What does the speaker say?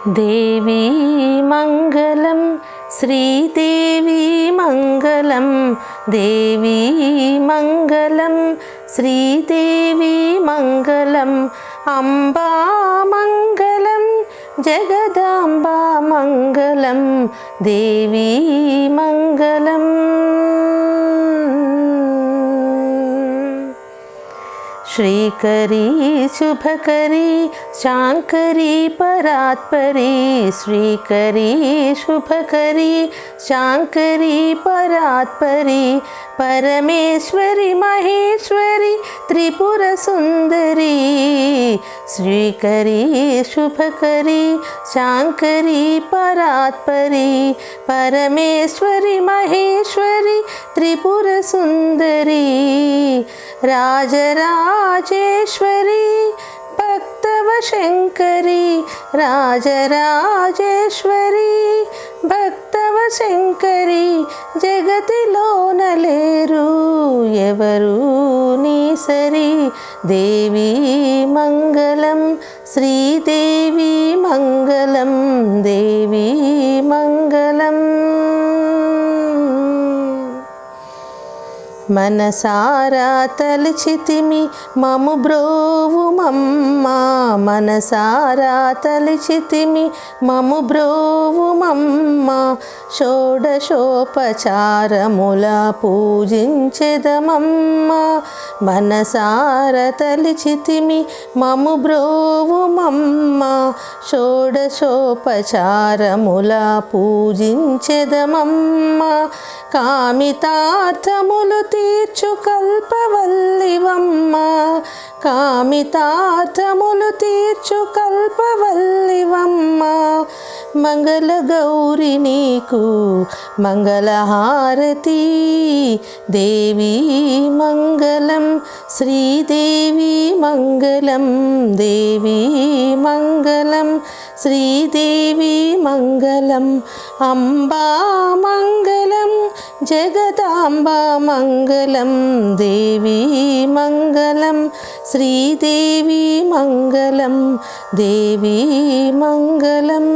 देवी मंगलम श्रीदेवी मंगलम देवी मंगलम श्रीदेवी मंगलम अंबा मंगलम जगदांबा मंगलम देवी मंगलम। श्रीकरी शुभकरी शांकरी परात्परी श्रीकरी शुभकरी शांकरी परात्परी परमेश्वरी महेश्वरी त्रिपुर सुंदरी श्रीकरी शुभकरी शांकरी परात्परी परमेश्वरी महेश्वरी त्रिपुर सुंदरी राजराजेश्वरी भक्तवशंकरी राजराजेश्वरी भक्तवशंकरी जगतिलोन लेरू एवरू नी सरी देवी मंगलम श्रीदेवी मंगलम देवी मंगलम। मनसारा तलचितिमि ममु ब्रोवुमम्मा मनसारा तलचितिमि ममु ब्रोवुमम्मा షోడశోపచారముల పూజించెదమమ్మా మనసార తలిచితిమి మము బ్రోవుమమ్మా షోడశోపచారముల పూజించెదమమ్మా కామితార్థములు తీర్చు కల్పవల్లివమ్మా కామితార్థములు తీర్చు కల్పవల్లివమ్మా మంగళ గౌరి నీకు మంగళహారతి దేవి మంగళం శ్రీదేవి మంగళం దేవి మంగళం శ్రీదేవి మంగళం అంబా మంగళం జగదాంబా మంగళం దేవి మంగళం శ్రీదేవి మంగళం దేవి మంగళం।